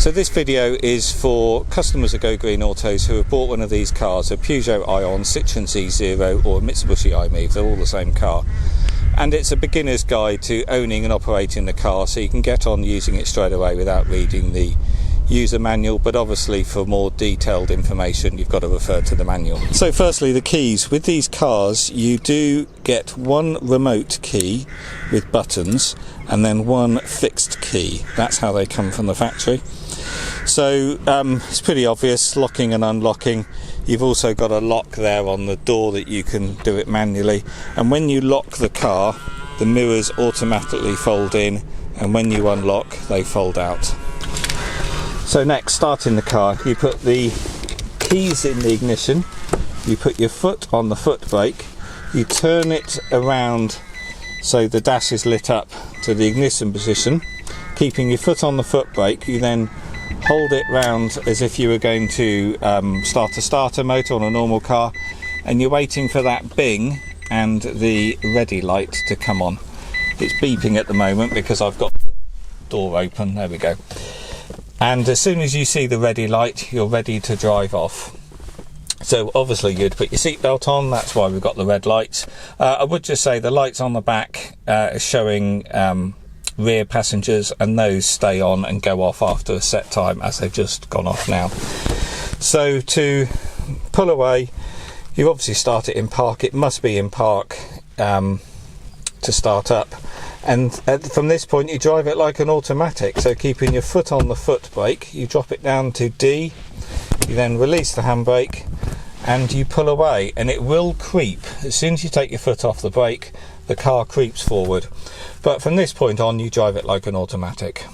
So this video is for customers of Go Green Autos who have bought one of these cars, a Peugeot iOn, Citroen C-Zero or a Mitsubishi i-MiEV. They're all the same car. And it's a beginner's guide to owning and operating the car, so you can get on using it straight away without reading the user manual, but obviously for more detailed information you've got to refer to the manual. So firstly, the keys. With these cars you do get one remote key with buttons and then one fixed key. That's how they come from the factory. So it's pretty obvious, locking and unlocking. You've also got a lock there on the door that you can do it manually, and when you lock the car the mirrors automatically fold in, and when you unlock they fold out. So next, starting the car, you put the keys in the ignition, you put your foot on the foot brake, you turn it around so the dash is lit up to the ignition position, keeping your foot on the foot brake. You then hold it round as if you were going to start a starter motor on a normal car, and you're waiting for that bing and the ready light to come on. It's beeping at the moment because I've got the door open. There we go. And as soon as you see the ready light, you're ready to drive off. So obviously you'd put your seatbelt on, that's why we've got the red lights. I would just say the lights on the back are showing rear passengers, and those stay on and go off after a set time, as they've just gone off now. So to pull away, you obviously start it in park. It must be in park to start up. And from this point you drive it like an automatic, so keeping your foot on the foot brake, you drop it down to D, you then release the handbrake and you pull away, and it will creep. As soon as you take your foot off the brake, the car creeps forward. But from this point on you drive it like an automatic.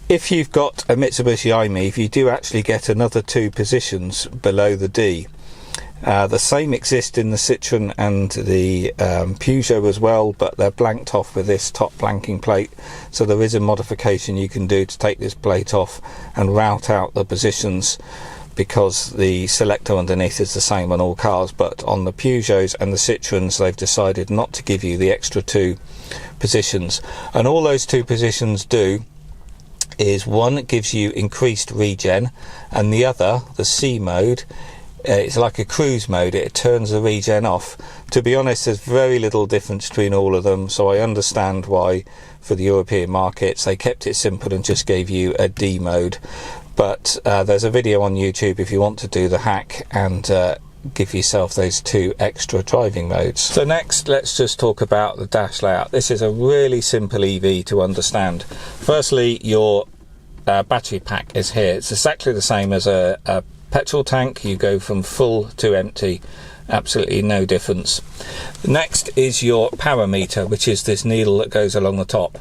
If you've got a Mitsubishi i-MiEV, you do actually get another 2 positions below the D. The same exist in the Citroen and the Peugeot as well, but they're blanked off with this top blanking plate, so there is a modification you can do to take this plate off and route out the positions, because the selector underneath is the same on all cars, but on the Peugeots and the Citroens they've decided not to give you the extra 2 positions. And all those 2 positions do is, one, it gives you increased regen, and the other, the C mode, it's like a cruise mode, it turns the regen off. To be honest, there's very little difference between all of them, so I understand why for the European markets they kept it simple and just gave you a D mode. But there's a video on YouTube if you want to do the hack and give yourself those 2 extra driving modes. So next, let's just talk about the dash layout. This is a really simple EV to understand. Firstly, your battery pack is here. It's exactly the same as a petrol tank. You go from full to empty, absolutely no difference. Next is your power meter, which is this needle that goes along the top,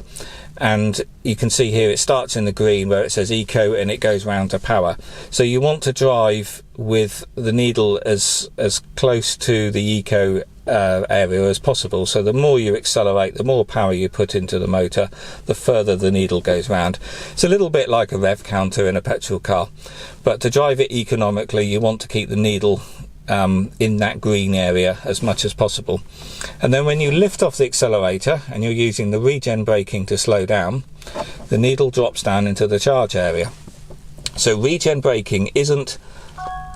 and you can see here it starts in the green where it says eco and it goes round to power. So you want to drive with the needle as close to the eco area as possible, so the more you accelerate, the more power you put into the motor, the further the needle goes round. It's a little bit like a rev counter in a petrol car, but to drive it economically you want to keep the needle in that green area as much as possible. And then when you lift off the accelerator and you're using the regen braking to slow down, the needle drops down into the charge area. So regen braking isn't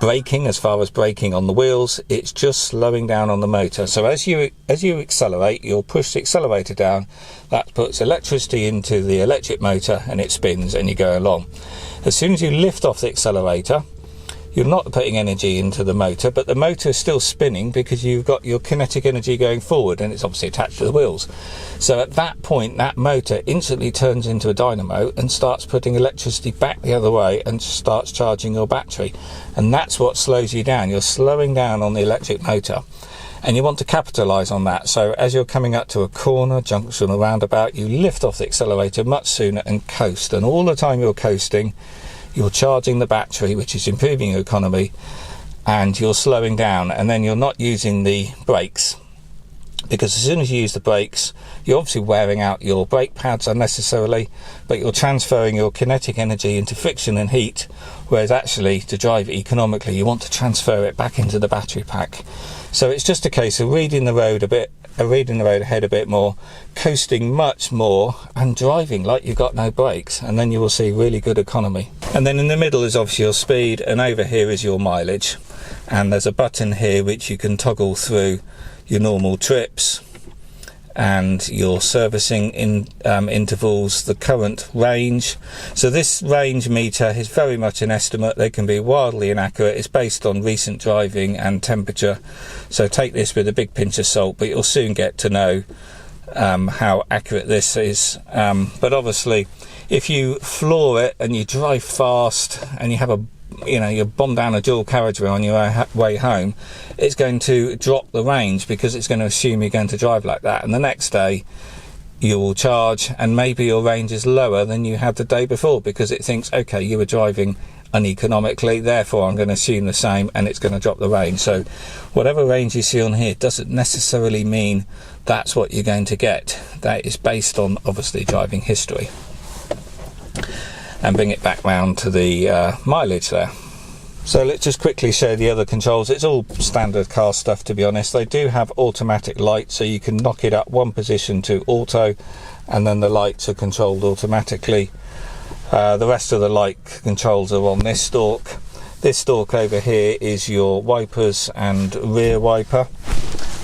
braking as far as braking on the wheels, it's just slowing down on the motor. So as you accelerate, you'll push the accelerator down, that puts electricity into the electric motor and it spins and you go along. As soon as you lift off the accelerator, you're not putting energy into the motor, but the motor is still spinning because you've got your kinetic energy going forward and it's obviously attached to the wheels. So at that point that motor instantly turns into a dynamo and starts putting electricity back the other way and starts charging your battery, and that's what slows you down. You're slowing down on the electric motor and you want to capitalize on that. So as you're coming up to a corner, junction or roundabout, you lift off the accelerator much sooner and coast, and all the time you're coasting you're charging the battery, which is improving your economy, and you're slowing down, and then you're not using the brakes, because as soon as you use the brakes you're obviously wearing out your brake pads unnecessarily, but you're transferring your kinetic energy into friction and heat, whereas actually to drive it economically you want to transfer it back into the battery pack. So it's just a case of reading the road ahead a bit more, coasting much more and driving like you've got no brakes, and then you will see really good economy. And then in the middle is obviously your speed, and over here is your mileage. And there's a button here which you can toggle through your normal trips and your servicing intervals, the current range. So this range meter is very much an estimate. They can be wildly inaccurate. It's based on recent driving and temperature, so take this with a big pinch of salt, but you'll soon get to know how accurate this is. But obviously if you floor it and you drive fast and you have you bomb down a dual carriageway on your way home, it's going to drop the range because it's going to assume you're going to drive like that, and the next day you will charge and maybe your range is lower than you had the day before because it thinks, okay, you were driving uneconomically, therefore I'm going to assume the same, and it's going to drop the range. So whatever range you see on here doesn't necessarily mean that's what you're going to get. That is based on obviously driving history. And bring it back round to the mileage there. So let's just quickly show the other controls. It's all standard car stuff, to be honest. They do have automatic lights, so you can knock it up one position to auto, and then the lights are controlled automatically. The rest of the light controls are on this stalk. This stalk over here is your wipers and rear wiper.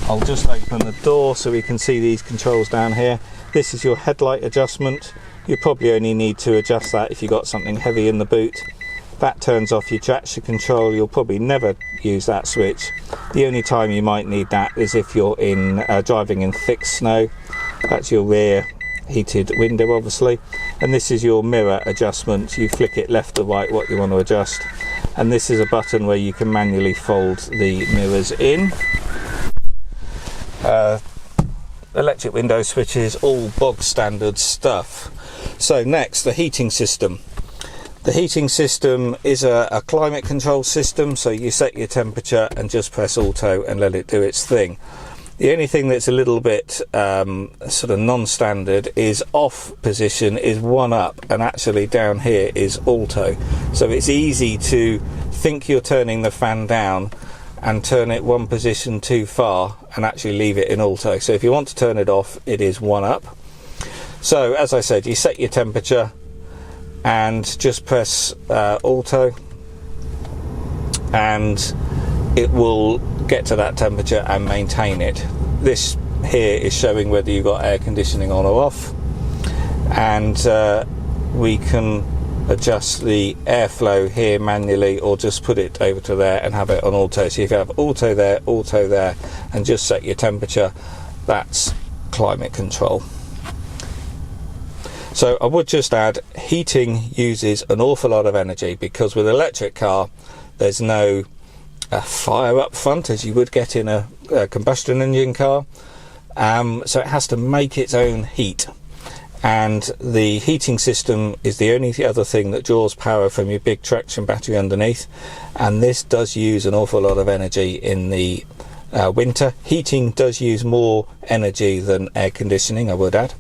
I'll just open the door so we can see these controls down here. This is your headlight adjustment. You probably only need to adjust that if you've got something heavy in the boot. That turns off your traction control. You'll probably never use that switch. The only time you might need that is if you're driving in thick snow. That's your rear heated window, obviously. And this is your mirror adjustment. You flick it left or right what you want to adjust. And this is a button where you can manually fold the mirrors in. Electric window switches, all bog standard stuff. So next, the heating system. The heating system is a climate control system, so you set your temperature and just press auto and let it do its thing. The only thing that's a little bit sort of non-standard is off position is 1 up, and actually down here is auto. So it's easy to think you're turning the fan down and turn it one position too far and actually leave it in auto. So if you want to turn it off, it is 1 up. So as I said, you set your temperature and just press auto, and it will get to that temperature and maintain it. This here is showing whether you've got air conditioning on or off, and we can adjust the airflow here manually, or just put it over to there and have it on auto. So if you have auto there and just set your temperature, that's climate control. So I would just add, heating uses an awful lot of energy, because with an electric car there's no fire up front as you would get in a combustion engine car, so it has to make its own heat, and the heating system is the only other thing that draws power from your big traction battery underneath, and this does use an awful lot of energy in the winter. Heating does use more energy than air conditioning, I would add.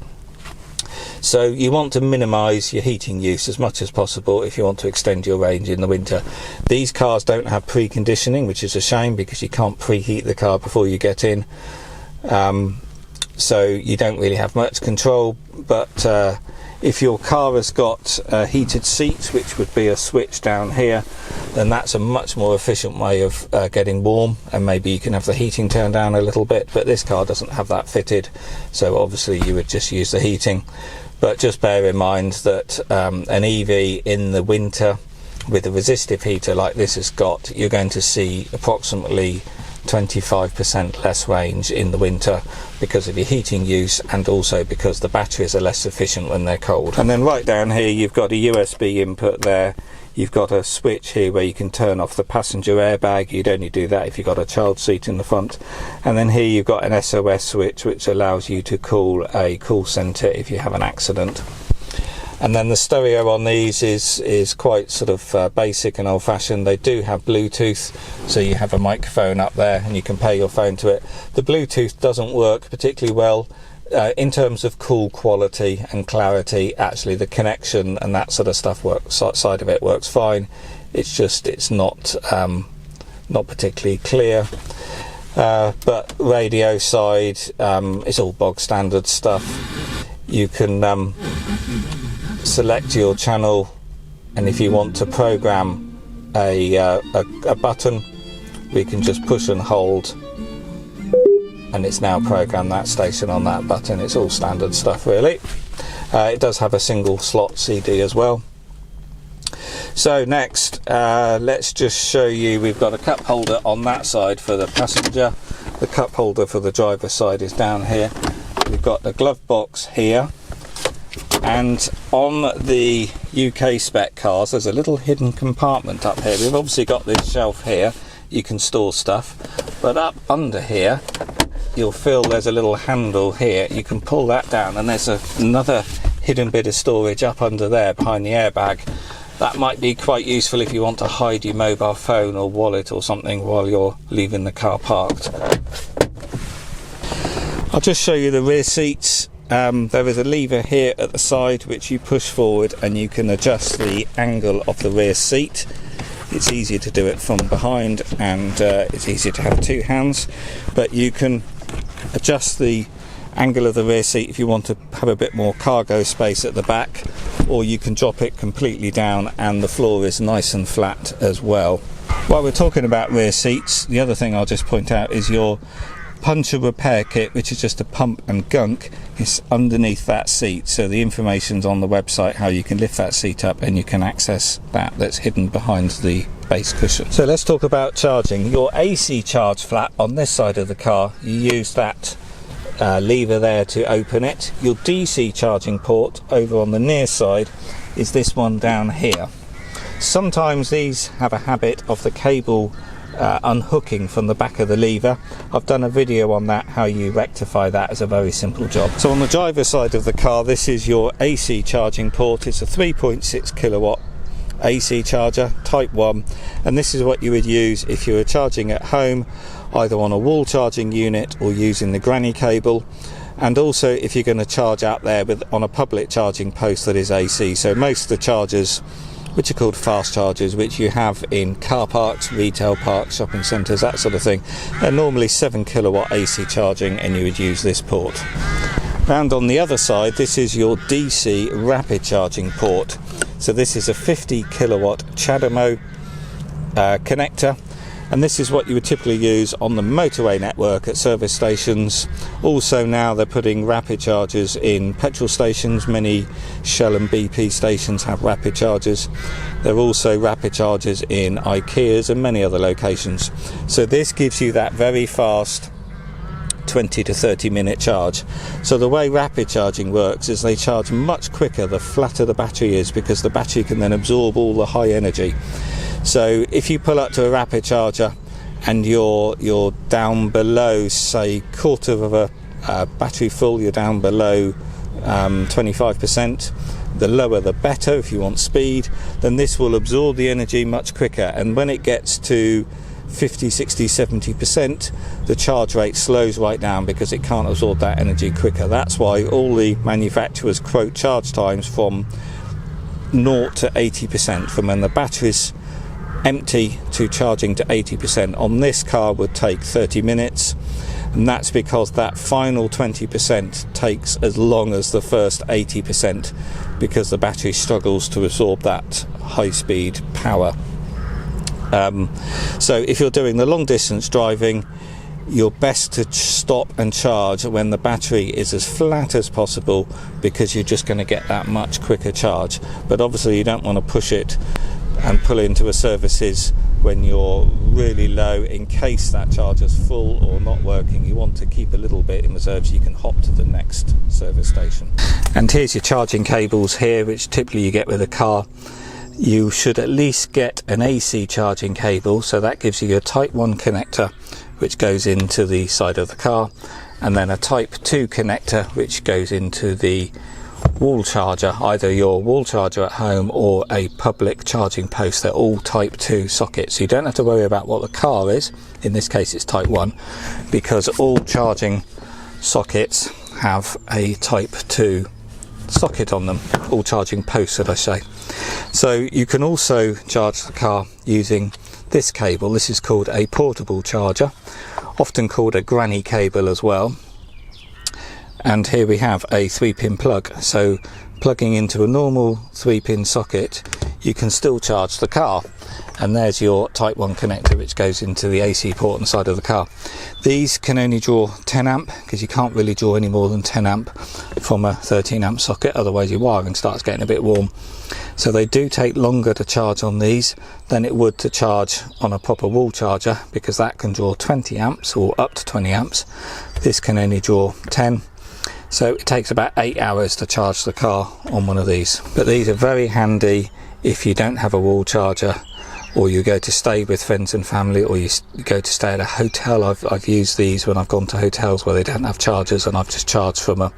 So you want to minimise your heating use as much as possible if you want to extend your range in the winter. These cars don't have preconditioning, which is a shame, because you can't preheat the car before you get in. So you don't really have much control, but if your car has got heated seats, which would be a switch down here, then that's a much more efficient way of getting warm, and maybe you can have the heating turned down a little bit, but this car doesn't have that fitted, so obviously you would just use the heating. But just bear in mind that an EV in the winter with a resistive heater like this has got, you're going to see approximately 25% less range in the winter because of your heating use, and also because the batteries are less efficient when they're cold. And then right down here you've got a USB input there. You've got a switch here where you can turn off the passenger airbag. You'd only do that if you've got a child seat in the front. And then here you've got an SOS switch, which allows you to call a call centre if you have an accident. And then the stereo on these is quite sort of basic and old-fashioned. They do have Bluetooth, so you have a microphone up there and you can pair your phone to it. The Bluetooth doesn't work particularly well in terms of call quality and clarity. Actually, the connection and that sort of stuff side of it works fine. It's just it's not particularly clear. But radio side, it's all bog standard stuff. You can select your channel and if you want to program a button, we can just push and hold, and it's now programmed that station on that button. It's all standard stuff really. It does have a single slot CD as well. So next, let's just show you, we've got a cup holder on that side for the passenger. The cup holder for the driver's side is down here. We've got the glove box here, and on the UK spec cars there's a little hidden compartment up here. We've obviously got this shelf here, you can store stuff, but up under here you'll feel there's a little handle here. You can pull that down, and there's another hidden bit of storage up under there behind the airbag. That might be quite useful if you want to hide your mobile phone or wallet or something while you're leaving the car parked. I'll just show you the rear seats. There is a lever here at the side which you push forward, and you can adjust the angle of the rear seat. It's easier to do it from behind, and it's easier to have two hands, but you can adjust the angle of the rear seat if you want to have a bit more cargo space at the back, or you can drop it completely down and the floor is nice and flat as well. While we're talking about rear seats, the other thing I'll just point out is your puncture repair kit, which is just a pump and gunk, is underneath that seat. So the information's on the website how you can lift that seat up, and you can access that. That's hidden behind the base cushion. So let's talk about charging. Your AC charge flap on this side of the car, you use that lever there to open it. Your DC charging port over on the near side is this one down here. Sometimes these have a habit of the cable unhooking from the back of the lever. I've done a video on that, how you rectify that. Is a very simple job. So on the driver's side of the car, this is your AC charging port. It's a 3.6 kilowatt AC charger, type 1, and this is what you would use if you were charging at home, either on a wall charging unit or using the granny cable, and also if you're going to charge out there on a public charging post that is AC. So most of the chargers, which are called fast chargers, which you have in car parks, retail parks, shopping centres, that sort of thing, they're normally 7 kilowatt AC charging, and you would use this port. Round on the other side, this is your DC rapid charging port. So this is a 50 kilowatt CHAdeMO connector, and this is what you would typically use on the motorway network at service stations. Also now they're putting rapid chargers in petrol stations. Many Shell and BP stations have rapid chargers. There are also rapid chargers in IKEAs and many other locations. So this gives you that very fast 20 to 30 minute charge. So the way rapid charging works is they charge much quicker the flatter the battery is, because the battery can then absorb all the high energy. So if you pull up to a rapid charger and you're down below, say, quarter of a battery full, you're down below 25%, the lower the better if you want speed, then this will absorb the energy much quicker, and when it gets to 50, 60, 70%, the charge rate slows right down because it can't absorb that energy quicker. That's why all the manufacturers quote charge times from 0 to 80%, from when the battery's empty to charging to 80%. On this car would take 30 minutes, and that's because that final 20% takes as long as the first 80%, because the battery struggles to absorb that high speed power. So if you're doing the long distance driving, you're best to stop and charge when the battery is as flat as possible, because you're just going to get that much quicker charge. But obviously you don't want to push it and pull into a services when you're really low, in case that charger's full or not working. You want to keep a little bit in reserve so you can hop to the next service station. And here's your charging cables here, which typically you get with a car. You should at least get an AC charging cable, so that gives you a type 1 connector which goes into the side of the car, and then a type 2 connector which goes into the wall charger, either your wall charger at home or a public charging post. They're all type 2 sockets, so you don't have to worry about what the car is. In this case it's type 1, because all charging sockets have a type 2 socket on them, all charging posts, should I say. So you can also charge the car using this cable. This is called a portable charger, often called a granny cable as well. And here we have a 3-pin plug. So plugging into a normal 3-pin socket, you can still charge the car. And there's your type 1 connector, which goes into the AC port on the side of the car. These can only draw 10 amp because you can't really draw any more than 10 amp from a 13 amp socket, otherwise your wiring starts getting a bit warm. So they do take longer to charge on these than it would to charge on a proper wall charger, because that can draw 20 amps or up to 20 amps. This can only draw 10. So it takes about 8 hours to charge the car on one of these. But these are very handy if you don't have a wall charger, or you go to stay with friends and family, or you go to stay at a hotel. I've used these when I've gone to hotels where they don't have chargers, and I've just charged from a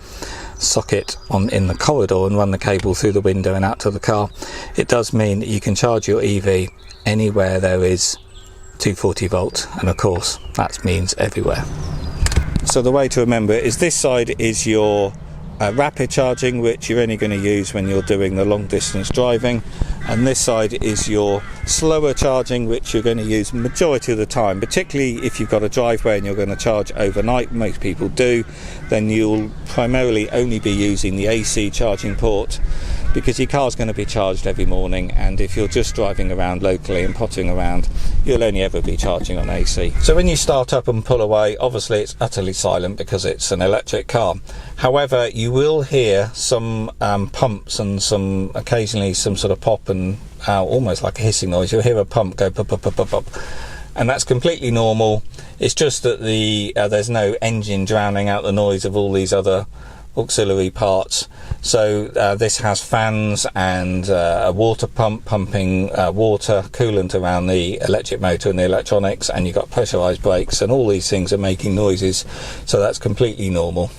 socket in the corridor and run the cable through the window and out to the car. It does mean that you can charge your EV anywhere there is 240 volt, and of course that means everywhere. So the way to remember it is this side is your rapid charging, which you're only going to use when you're doing the long distance driving, and this side is your slower charging, which you're going to use majority of the time, particularly if you've got a driveway and you're going to charge overnight. Most people do. Then you'll primarily only be using the AC charging port, because your car's going to be charged every morning, and if you're just driving around locally and pottering around, you'll only ever be charging on AC. So when you start up and pull away, obviously it's utterly silent because it's an electric car. However, you will hear some pumps and occasionally some sort of pop and almost like a hissing noise. You'll hear a pump go pop, pop, pop, pop, pop, and that's completely normal. It's just that there's no engine drowning out the noise of all these other auxiliary parts. So this has fans and a water pump pumping water coolant around the electric motor and the electronics, and you've got pressurized brakes, and all these things are making noises, so that's completely normal.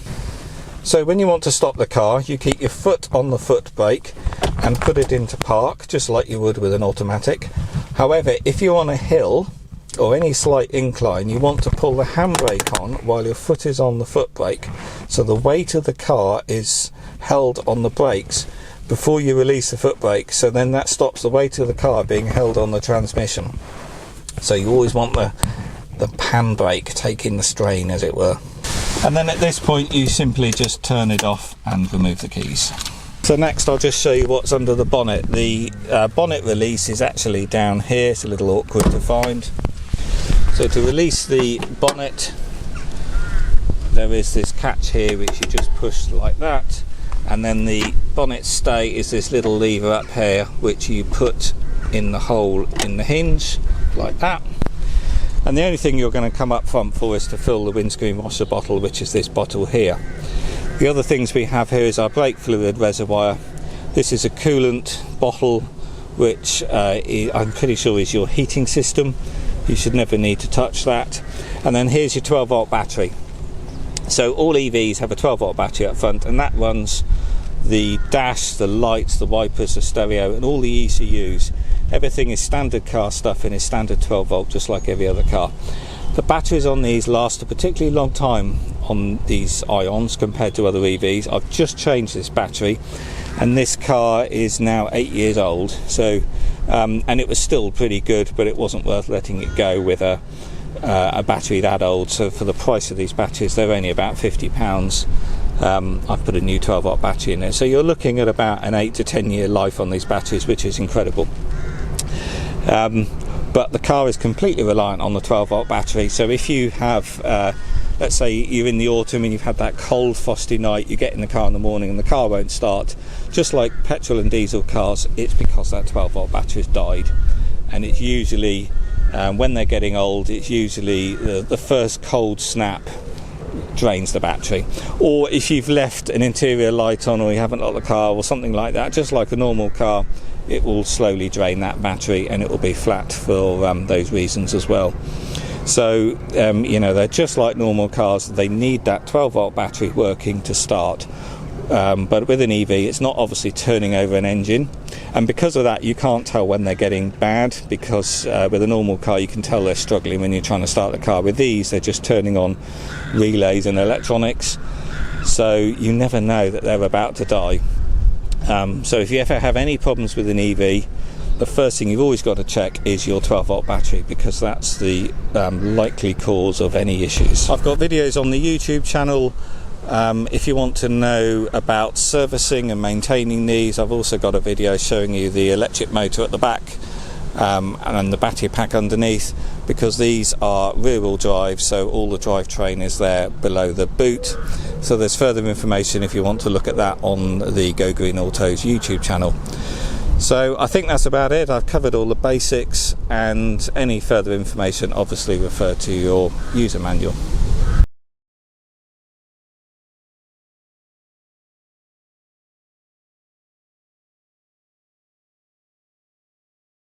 So when you want to stop the car, you keep your foot on the foot brake and put it into park, just like you would with an automatic. However, if you're on a hill or any slight incline, you want to pull the handbrake on while your foot is on the foot brake, so the weight of the car is held on the brakes before you release the foot brake, so then that stops the weight of the car being held on the transmission. So you always want the handbrake taking the strain, as it were. And then at this point you simply just turn it off and remove the keys. So next I'll just show you what's under the bonnet. The bonnet release is actually down here. It's a little awkward to find. So to release the bonnet, there is this catch here which you just push like that, and then the bonnet stay is this little lever up here which you put in the hole in the hinge like that. And the only thing you're going to come up front for is to fill the windscreen washer bottle, which is this bottle here. The other things we have here is our brake fluid reservoir. This is a coolant bottle, which I'm pretty sure is your heating system. You should never need to touch that. And then here's your 12 volt battery. So all EVs have a 12 volt battery up front, and that runs the dash, the lights, the wipers, the stereo, and all the ECUs. Everything is standard car stuff and is standard 12 volt, just like every other car. The batteries on these last a particularly long time on these iOns compared to other EVs. I've just changed this battery, and this car is now 8 years old. So, and it was still pretty good, but it wasn't worth letting it go with a battery that old. So for the price of these batteries, they're only about £50. I've put a new 12 volt battery in there, so you're looking at about an 8 to 10 year life on these batteries, which is incredible. But the car is completely reliant on the 12 volt battery. So if you have let's say you're in the autumn and you've had that cold frosty night, you get in the car in the morning and the car won't start, just like petrol and diesel cars, it's because that 12 volt battery's died. And it's usually when they're getting old, it's usually the first cold snap drains the battery. Or if you've left an interior light on, or you haven't locked the car or something like that, just like a normal car, it will slowly drain that battery and it will be flat for those reasons as well. So you know, they're just like normal cars. They need that 12 volt battery working to start, but with an EV it's not obviously turning over an engine, and because of that you can't tell when they're getting bad, because with a normal car you can tell they're struggling when you're trying to start the car. With these, they're just turning on relays and electronics, so you never know that they're about to die. So if you ever have any problems with an EV, the first thing you've always got to check is your 12 volt battery, because that's the likely cause of any issues. I've got videos on the YouTube channel If you want to know about servicing and maintaining these, I've also got a video showing you the electric motor at the back and the battery pack underneath, because these are rear-wheel drive, so all the drivetrain is there below the boot. So there's further information if you want to look at that on the Go Green Autos YouTube channel. So I think that's about it. I've covered all the basics, and any further information obviously refer to your user manual.